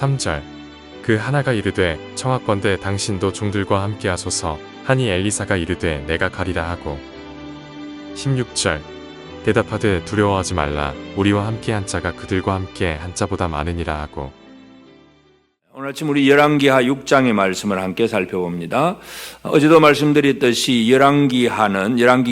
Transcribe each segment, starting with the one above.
3절 그 하나가 이르되 청하건대 당신도 종들과 함께 하소서 하니 엘리사가 이르되 내가 가리라 하고 16절 대답하되 두려워하지 말라 우리와 함께 한 자가 그들과 함께 한 자보다 많으니라 하고. 오늘 아침 우리 열왕기하 6장의 말씀을 함께 살펴봅니다. 어제도 말씀드렸듯이 열왕기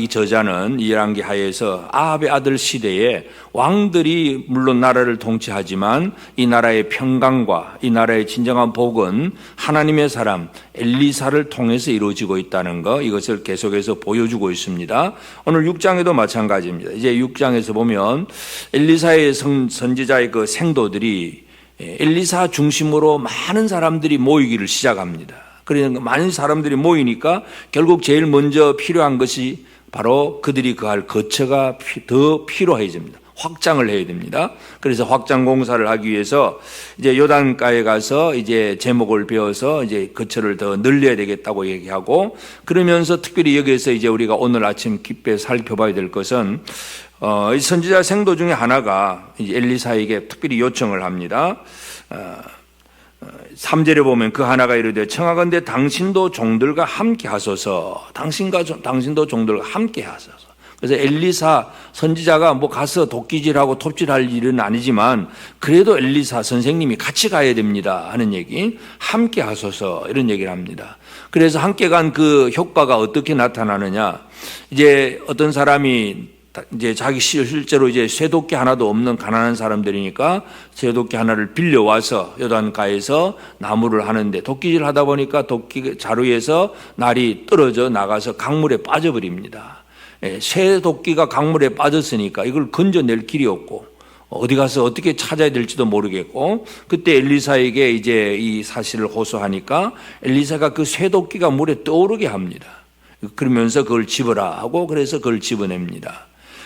저자는 이 열왕기하에서 아합의 아들 시대에 왕들이 물론 나라를 통치하지만 이 나라의 평강과 이 나라의 진정한 복은 하나님의 사람 엘리사를 통해서 이루어지고 있다는 것, 이것을 계속해서 보여주고 있습니다. 오늘 6장에도 마찬가지입니다. 이제 6장에서 보면 엘리사의 선지자의 그 생도들이 엘리사 중심으로 많은 사람들이 모이기를 시작합니다. 그러니까 많은 사람들이 모이니까 결국 제일 먼저 필요한 것이 바로 그들이 거할 거처가 더 필요해집니다. 확장을 해야 됩니다. 그래서 확장 공사를 하기 위해서 이제 요단가에 가서 이제 제목을 배워서 이제 거처를 더 늘려야 되겠다고 얘기하고, 그러면서 특별히 여기에서 이제 우리가 오늘 아침 깊게 살펴봐야 될 것은 이 선지자 생도 중에 하나가 이제 엘리사에게 특별히 요청을 합니다. 3절에 보면 그 하나가 이르되 청하건대 당신도 종들과 함께 하소서. 당신도 종들과 함께 하소서. 그래서 엘리사 선지자가 뭐 가서 도끼질하고 톱질할 일은 아니지만 그래도 엘리사 선생님이 같이 가야 됩니다 하는 얘기, 함께 하소서 이런 얘기를 합니다. 그래서 함께 간 그 효과가 어떻게 나타나느냐, 이제 어떤 사람이 이제 자기 실제로 이제 쇠도끼 하나도 없는 가난한 사람들이니까 쇠도끼 하나를 빌려와서 요단가에서 나무를 하는데 도끼질 하다 보니까 도끼 자루에서 날이 떨어져 나가서 강물에 빠져버립니다. 쇠도끼가 강물에 빠졌으니까 이걸 건져낼 길이 없고 어디 가서 어떻게 찾아야 될지도 모르겠고, 그때 엘리사에게 이제 이 사실을 호소하니까 엘리사가 그 쇠도끼가 물에 떠오르게 합니다. 그러면서 그걸 집어라 하고, 그래서 그걸 집어냅니다.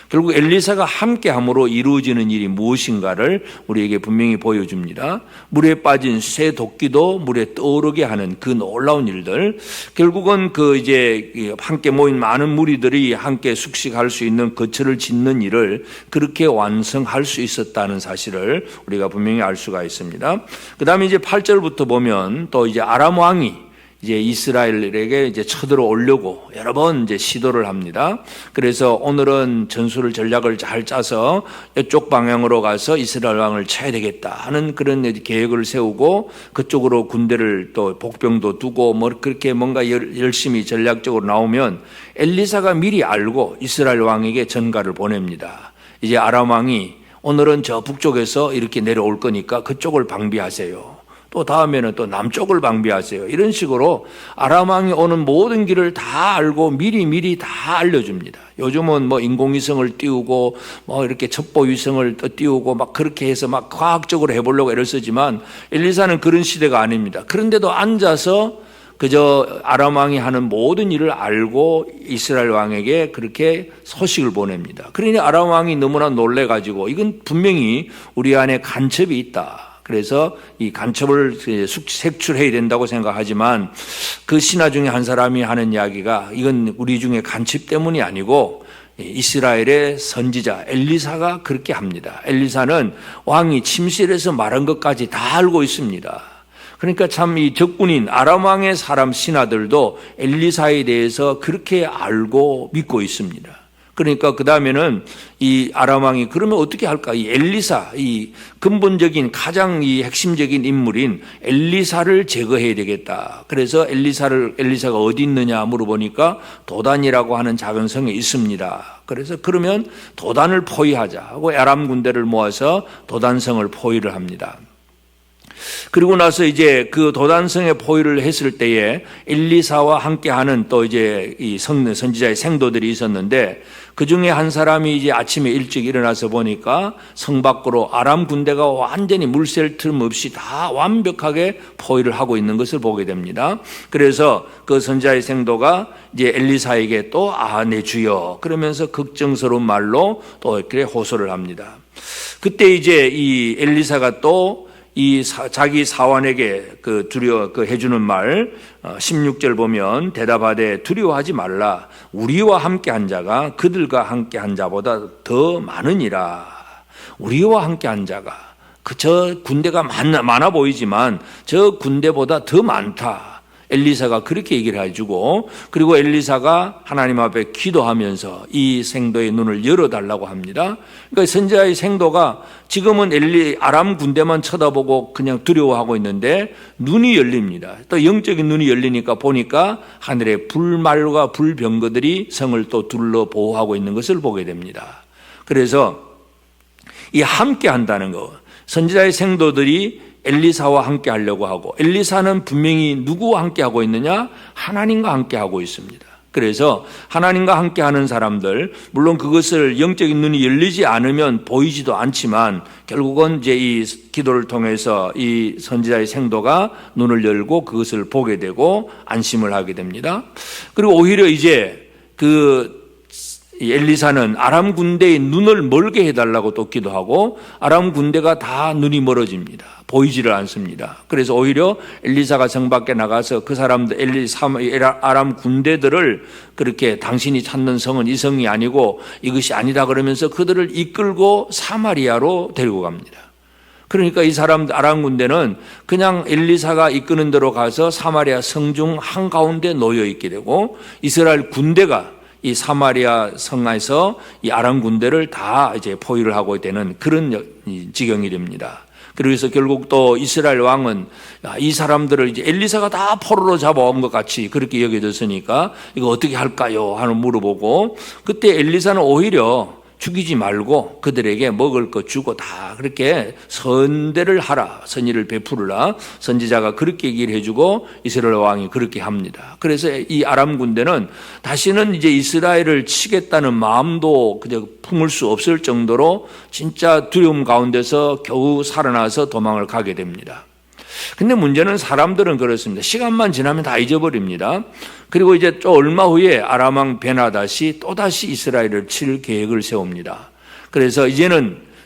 결국 엘리사가 함께함으로 이루어지는 일이 무엇인가를 우리에게 분명히 보여줍니다. 물에 빠진 새 도끼도 물에 떠오르게 하는 그 놀라운 일들, 결국은 그 이제 함께 모인 많은 무리들이 함께 숙식할 수 있는 거처를 짓는 일을 그렇게 완성할 수 있었다는 사실을 우리가 분명히 알 수가 있습니다. 그 다음에 이제 8절부터 보면 또 이제 아람 왕이 이제 이스라엘에게 이제 쳐들어오려고 여러 번 이제 시도를 합니다. 그래서 오늘은 전략을 잘 짜서 이쪽 방향으로 가서 이스라엘 왕을 쳐야 되겠다 하는 그런 계획을 세우고 그쪽으로 군대를 또 복병도 두고 뭐 그렇게 뭔가 열심히 전략적으로 나오면 엘리사가 미리 알고 이스라엘 왕에게 전가를 보냅니다. 이제 아람 왕이 오늘은 저 북쪽에서 이렇게 내려올 거니까 그쪽을 방비하세요. 또 다음에는 또 남쪽을 방비하세요. 이런 식으로 아람 왕이 오는 모든 길을 다 알고 미리 다 알려줍니다. 요즘은 뭐 인공위성을 띄우고 뭐 이렇게 첩보위성을 띄우고 막 그렇게 해서 막 과학적으로 해보려고 애를 쓰지만 엘리사는 그런 시대가 아닙니다. 그런데도 앉아서 그저 아람 왕이 하는 모든 일을 알고 이스라엘 왕에게 그렇게 소식을 보냅니다. 그러니 아람 왕이 너무나 놀래가지고 이건 분명히 우리 안에 간첩이 있다. 그래서 이 간첩을 색출해야 된다고 생각하지만 그 신하 중에 한 사람이 하는 이야기가 이건 우리 중에 간첩 때문이 아니고 이스라엘의 선지자 엘리사가 그렇게 합니다. 엘리사는 왕이 침실에서 말한 것까지 다 알고 있습니다. 그러니까 참 이 적군인 아람 왕의 사람 신하들도 엘리사에 대해서 그렇게 알고 믿고 있습니다. 그러니까 그 다음에는 이 아람 왕이 그러면 어떻게 할까? 이 엘리사, 이 근본적인 가장 이 핵심적인 인물인 엘리사를 제거해야 되겠다. 그래서 엘리사가 어디 있느냐 물어보니까 도단이라고 하는 작은 성에 있습니다. 그래서 그러면 도단을 포위하자 하고 아람 군대를 모아서 도단성을 포위를 합니다. 그리고 나서 이제 그 도단성에 포위를 했을 때에 엘리사와 함께하는 또 이제 이 선지자의 생도들이 있었는데 그 중에 한 사람이 이제 아침에 일찍 일어나서 보니까 성 밖으로 아람 군대가 완전히 물샐 틈 없이 다 완벽하게 포위를 하고 있는 것을 보게 됩니다. 그래서 그 선지자의 생도가 이제 엘리사에게 또 내 주여 그러면서 걱정스러운 말로 또 이렇게 호소를 합니다. 그때 이제 이 엘리사가 또 자기 사환에게 해주는 말, 16절 보면 대답하되 두려워하지 말라. 우리와 함께 한 자가 그들과 함께 한 자보다 더 많으니라. 우리와 함께 한 자가 저 군대가 많아 보이지만 저 군대보다 더 많다. 엘리사가 그렇게 얘기를 해주고, 그리고 엘리사가 하나님 앞에 기도하면서 이 생도의 눈을 열어달라고 합니다. 그러니까 선지자의 생도가 지금은 아람 군대만 쳐다보고 그냥 두려워하고 있는데 눈이 열립니다. 또 영적인 눈이 열리니까 보니까 하늘에 불말과 불병거들이 성을 또 둘러 보호하고 있는 것을 보게 됩니다. 그래서 이 함께 한다는 거, 선지자의 생도들이 엘리사와 함께 하려고 하고, 엘리사는 분명히 누구와 함께 하고 있느냐? 하나님과 함께 하고 있습니다. 그래서 하나님과 함께 하는 사람들, 물론 그것을 영적인 눈이 열리지 않으면 보이지도 않지만 결국은 이제 이 기도를 통해서 이 선지자의 생도가 눈을 열고 그것을 보게 되고 안심을 하게 됩니다. 그리고 오히려 이제 엘리사는 아람 군대의 눈을 멀게 해달라고 또 기도하고, 아람 군대가 다 눈이 멀어집니다. 보이지를 않습니다. 그래서 오히려 엘리사가 성 밖에 나가서 그 사람들, 아람 군대들을 그렇게 당신이 찾는 성은 이 성이 아니고 이것이 아니다 그러면서 그들을 이끌고 사마리아로 데리고 갑니다. 그러니까 이 사람들, 아람 군대는 그냥 엘리사가 이끄는 대로 가서 사마리아 성중 한가운데 놓여 있게 되고, 이스라엘 군대가 이 사마리아 성에서 이 아람 군대를 다 이제 포위를 하고 되는 그런 지경이 됩니다. 그래서 결국 또 이스라엘 왕은 이 사람들을 이제 엘리사가 다 포로로 잡아온 것 같이 그렇게 여겨졌으니까 이거 어떻게 할까요? 하는 물어보고, 그때 엘리사는 오히려 죽이지 말고 그들에게 먹을 것 주고 다 그렇게 선대를 하라, 선의를 베풀으라, 선지자가 그렇게 얘기를 해주고 이스라엘 왕이 그렇게 합니다. 그래서 이 아람 군대는 다시는 이제 이스라엘을 치겠다는 마음도 그저 품을 수 없을 정도로 진짜 두려움 가운데서 겨우 살아나서 도망을 가게 됩니다. 근데 문제는 사람들은 그렇습니다. 시간만 지나면 다 잊어버립니다. 그리고 이제 또 얼마 후에 아람 왕 베나닷이 또다시 이스라엘을 칠 계획을 세웁니다. 그래서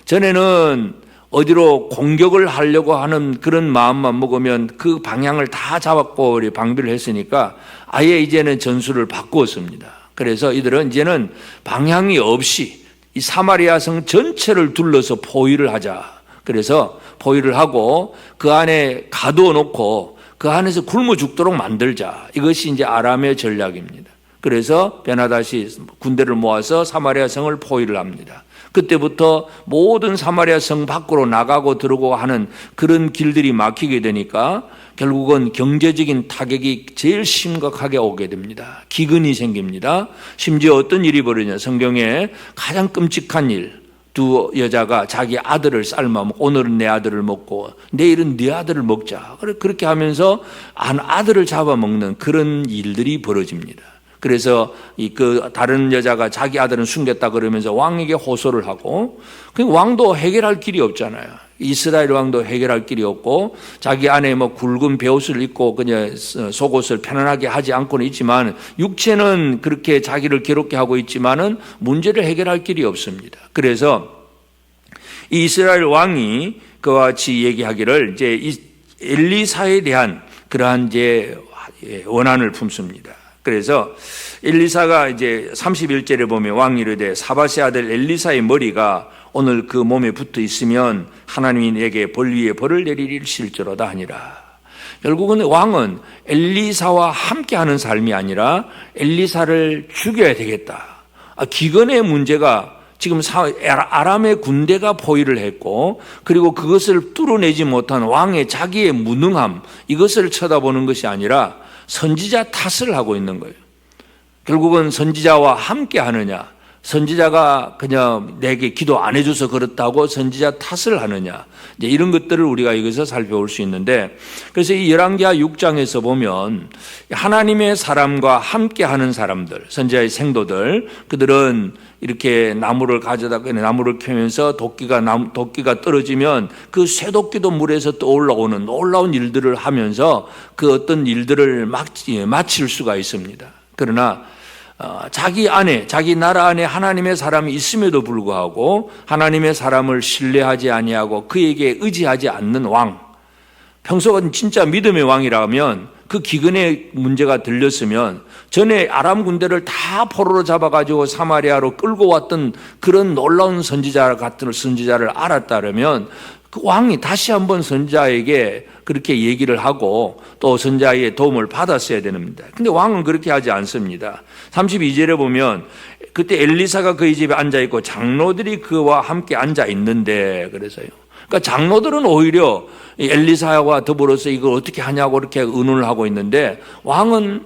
전에는 어디로 공격을 하려고 하는 그런 마음만 먹으면 그 방향을 다 잡았고 방비를 했으니까 아예 이제는 전술을 바꾸었습니다. 그래서 이들은 이제는 방향이 없이 이 사마리아 성 전체를 둘러서 포위를 하자. 그래서 포위를 하고 그 안에 가두어 놓고 그 안에서 굶어 죽도록 만들자. 이것이 이제 아람의 전략입니다. 그래서 베나닷이 군대를 모아서 사마리아 성을 포위를 합니다. 그때부터 모든 사마리아 성 밖으로 나가고 들어오고 하는 그런 길들이 막히게 되니까 결국은 경제적인 타격이 제일 심각하게 오게 됩니다. 기근이 생깁니다. 심지어 어떤 일이 벌어지냐, 성경에 가장 끔찍한 일, 두 여자가 자기 아들을 삶아 먹고, 오늘은 내 아들을 먹고 내일은 네 아들을 먹자, 그렇게 하면서 아들을 잡아먹는 그런 일들이 벌어집니다. 그래서 다른 여자가 자기 아들은 숨겼다 그러면서 왕에게 호소를 하고, 그 왕도 해결할 길이 없잖아요. 이스라엘 왕도 해결할 길이 없고, 자기 안에 굵은 베옷을 입고 그냥 속옷을 편안하게 하지 않고는 있지만 육체는 그렇게 자기를 괴롭게 하고 있지만은 문제를 해결할 길이 없습니다. 그래서 이 이스라엘 왕이 그와 같이 얘기하기를 이제 엘리사에 대한 그러한 이제 원한을 품습니다. 그래서 엘리사가 이제 31절에 보면 왕이 이르되 사밧의 아들 엘리사의 머리가 오늘 그 몸에 붙어 있으면 하나님이 내게 벌 위에 벌을 내리릴 실제로다 하니라. 결국은 왕은 엘리사와 함께하는 삶이 아니라 엘리사를 죽여야 되겠다. 기근의 문제가 지금 아람의 군대가 포위를 했고, 그리고 그것을 뚫어내지 못한 왕의 자기의 무능함, 이것을 쳐다보는 것이 아니라 선지자 탓을 하고 있는 거예요. 결국은 선지자와 함께 하느냐, 선지자가 그냥 내게 기도 안 해줘서 그렇다고 선지자 탓을 하느냐, 이제 이런 것들을 우리가 여기서 살펴볼 수 있는데, 그래서 이 열왕기하 6장에서 보면 하나님의 사람과 함께 하는 사람들, 선지자의 생도들, 그들은 이렇게 나무를 나무를 켜면서 도끼가 떨어지면 그 쇠도끼도 물에서 떠올라오는 놀라운 일들을 하면서 그 어떤 일들을 마칠 수가 있습니다. 그러나 자기 나라 안에 하나님의 사람이 있음에도 불구하고 하나님의 사람을 신뢰하지 아니하고 그에게 의지하지 않는 왕, 평소가 진짜 믿음의 왕이라면 그 기근의 문제가 들렸으면 전에 아람 군대를 다 포로로 잡아가지고 사마리아로 끌고 왔던 그런 놀라운 선지자 같은 선지자를 알았다면 그 왕이 다시 한번 선지자에게 그렇게 얘기를 하고 또 선지자의 도움을 받았어야 됩니다. 근데 왕은 그렇게 하지 않습니다. 32절에 보면 그때 엘리사가 그의 집에 앉아 있고 장로들이 그와 함께 앉아 있는데 그래서요. 그러니까 장로들은 오히려 엘리사와 더불어서 이걸 어떻게 하냐고 이렇게 의논을 하고 있는데 왕은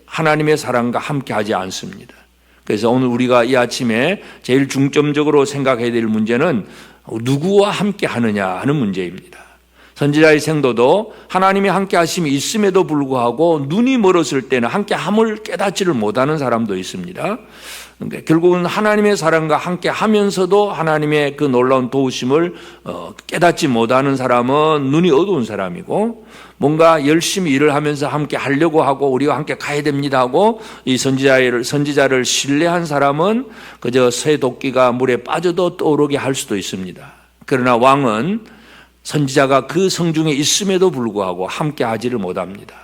하나님의 사랑과 함께 하지 않습니다. 그래서 오늘 우리가 이 아침에 제일 중점적으로 생각해야 될 문제는 누구와 함께 하느냐 하는 문제입니다. 선지자의 생도도 하나님이 함께 하심이 있음에도 불구하고 눈이 멀었을 때는 함께 함을 깨닫지를 못하는 사람도 있습니다. 그러니까 결국은 하나님의 사랑과 함께 하면서도 하나님의 그 놀라운 도우심을 깨닫지 못하는 사람은 눈이 어두운 사람이고, 뭔가 열심히 일을 하면서 함께 하려고 하고 우리와 함께 가야 됩니다 하고 이 선지자를 신뢰한 사람은 그저 쇠도끼가 물에 빠져도 떠오르게 할 수도 있습니다. 그러나 왕은 선지자가 그 성중에 있음에도 불구하고 함께 하지를 못합니다.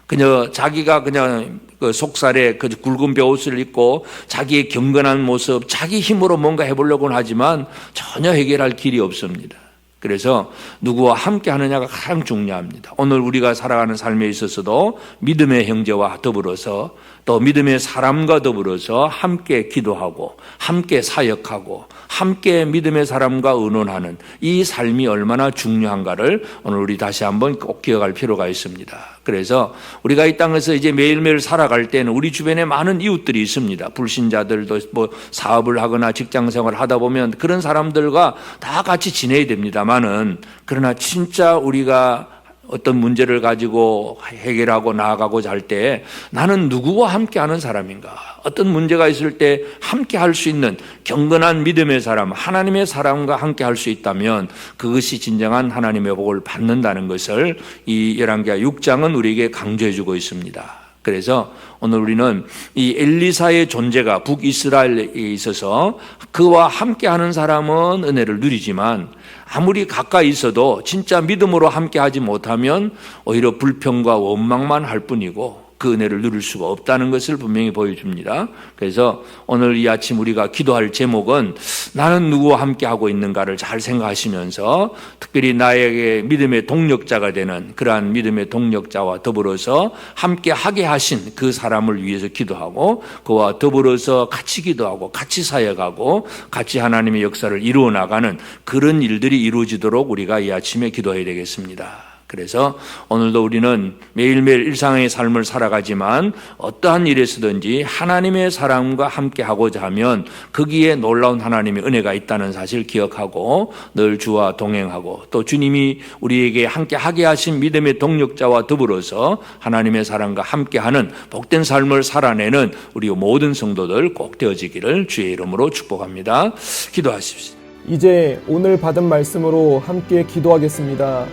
그냥 자기가 그냥 그 속살에 그 굵은 베옷을 입고 자기의 경건한 모습, 자기 힘으로 뭔가 해보려고는 하지만 전혀 해결할 길이 없습니다. 그래서 누구와 함께 하느냐가 가장 중요합니다. 오늘 우리가 살아가는 삶에 있어서도 믿음의 형제와 더불어서 또 믿음의 사람과 더불어서 함께 기도하고 함께 사역하고 함께 믿음의 사람과 의논하는 이 삶이 얼마나 중요한가를 오늘 우리 다시 한번 꼭 기억할 필요가 있습니다. 그래서 우리가 이 땅에서 이제 매일매일 살아갈 때는 우리 주변에 많은 이웃들이 있습니다. 불신자들도 뭐 사업을 하거나 직장 생활을 하다 보면 그런 사람들과 다 같이 지내야 됩니다만은, 그러나 진짜 우리가 어떤 문제를 가지고 해결하고 나아가고자 할 때 나는 누구와 함께 하는 사람인가? 어떤 문제가 있을 때 함께 할 수 있는 경건한 믿음의 사람, 하나님의 사람과 함께 할 수 있다면 그것이 진정한 하나님의 복을 받는다는 것을 이 열왕기하 6장은 우리에게 강조해 주고 있습니다. 그래서 오늘 우리는 이 엘리사의 존재가 북이스라엘에 있어서 그와 함께하는 사람은 은혜를 누리지만 아무리 가까이 있어도 진짜 믿음으로 함께하지 못하면 오히려 불평과 원망만 할 뿐이고 그 은혜를 누릴 수가 없다는 것을 분명히 보여줍니다. 그래서 오늘 이 아침 우리가 기도할 제목은 나는 누구와 함께하고 있는가를 잘 생각하시면서 특별히 나에게 믿음의 동력자가 되는 그러한 믿음의 동력자와 더불어서 함께하게 하신 그 사람을 위해서 기도하고 그와 더불어서 같이 기도하고 같이 사역하고 같이 하나님의 역사를 이루어 나가는 그런 일들이 이루어지도록 우리가 이 아침에 기도해야 되겠습니다. 그래서 오늘도 우리는 매일매일 일상의 삶을 살아가지만 어떠한 일에서든지 하나님의 사랑과 함께 하고자 하면 거기에 놀라운 하나님의 은혜가 있다는 사실을 기억하고 늘 주와 동행하고 또 주님이 우리에게 함께 하게 하신 믿음의 동력자와 더불어서 하나님의 사랑과 함께하는 복된 삶을 살아내는 우리 모든 성도들 꼭 되어지기를 주의 이름으로 축복합니다. 기도하십시오. 이제 오늘 받은 말씀으로 함께 기도하겠습니다.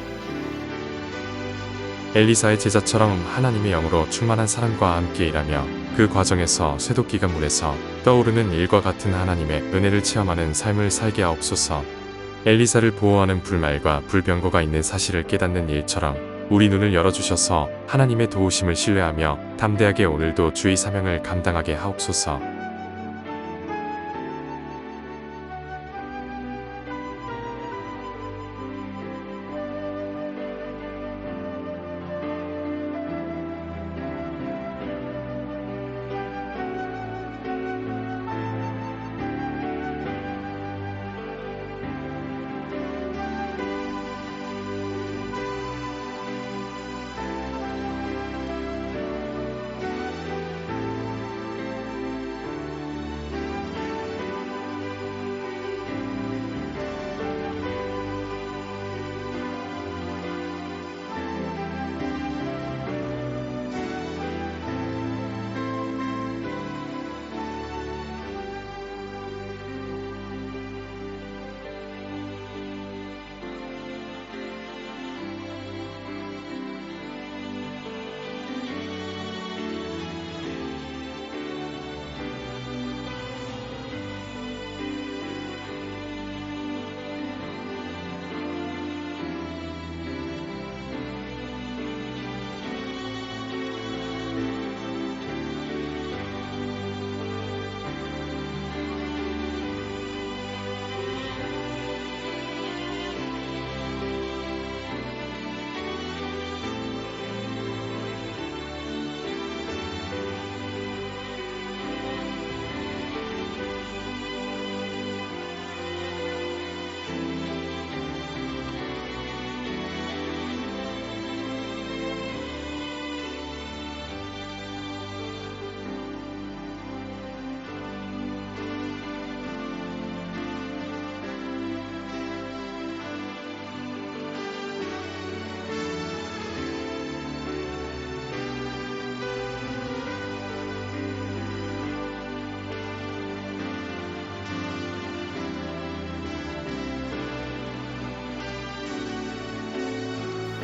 엘리사의 제자처럼 하나님의 영으로 충만한 사람과 함께 일하며 그 과정에서 쇠도끼가 물에서 떠오르는 일과 같은 하나님의 은혜를 체험하는 삶을 살게 하옵소서. 엘리사를 보호하는 불말과 불병거가 있는 사실을 깨닫는 일처럼 우리 눈을 열어주셔서 하나님의 도우심을 신뢰하며 담대하게 오늘도 주의 사명을 감당하게 하옵소서.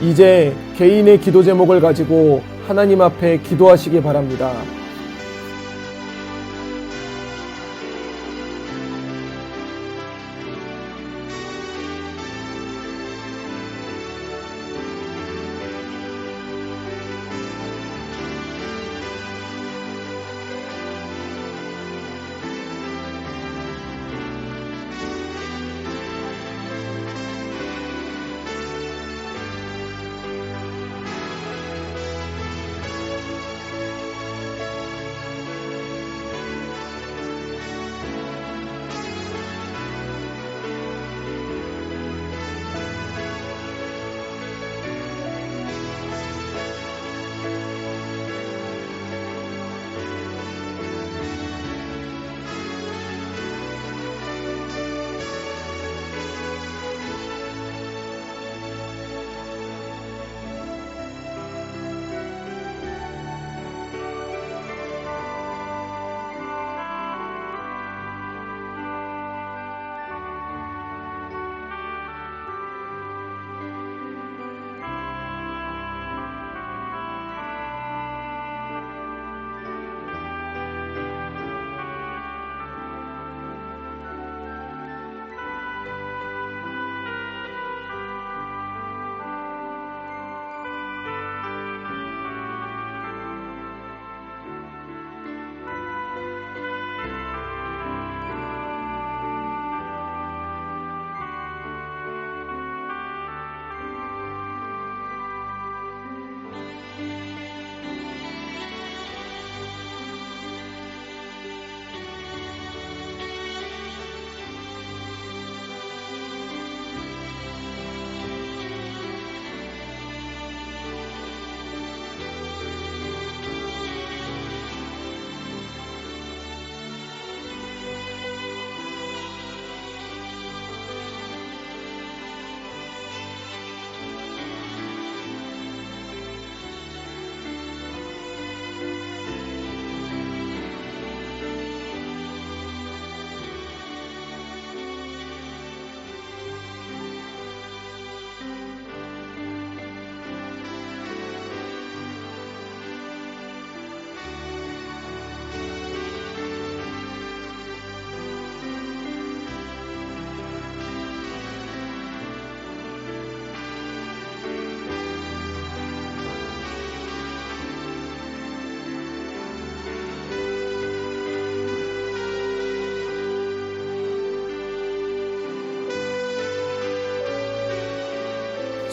이제 개인의 기도 제목을 가지고 하나님 앞에 기도하시기 바랍니다.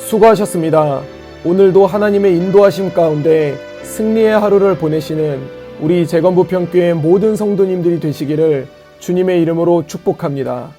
수고하셨습니다. 오늘도 하나님의 인도하심 가운데 승리의 하루를 보내시는 우리 재건부평교회 모든 성도님들이 되시기를 주님의 이름으로 축복합니다.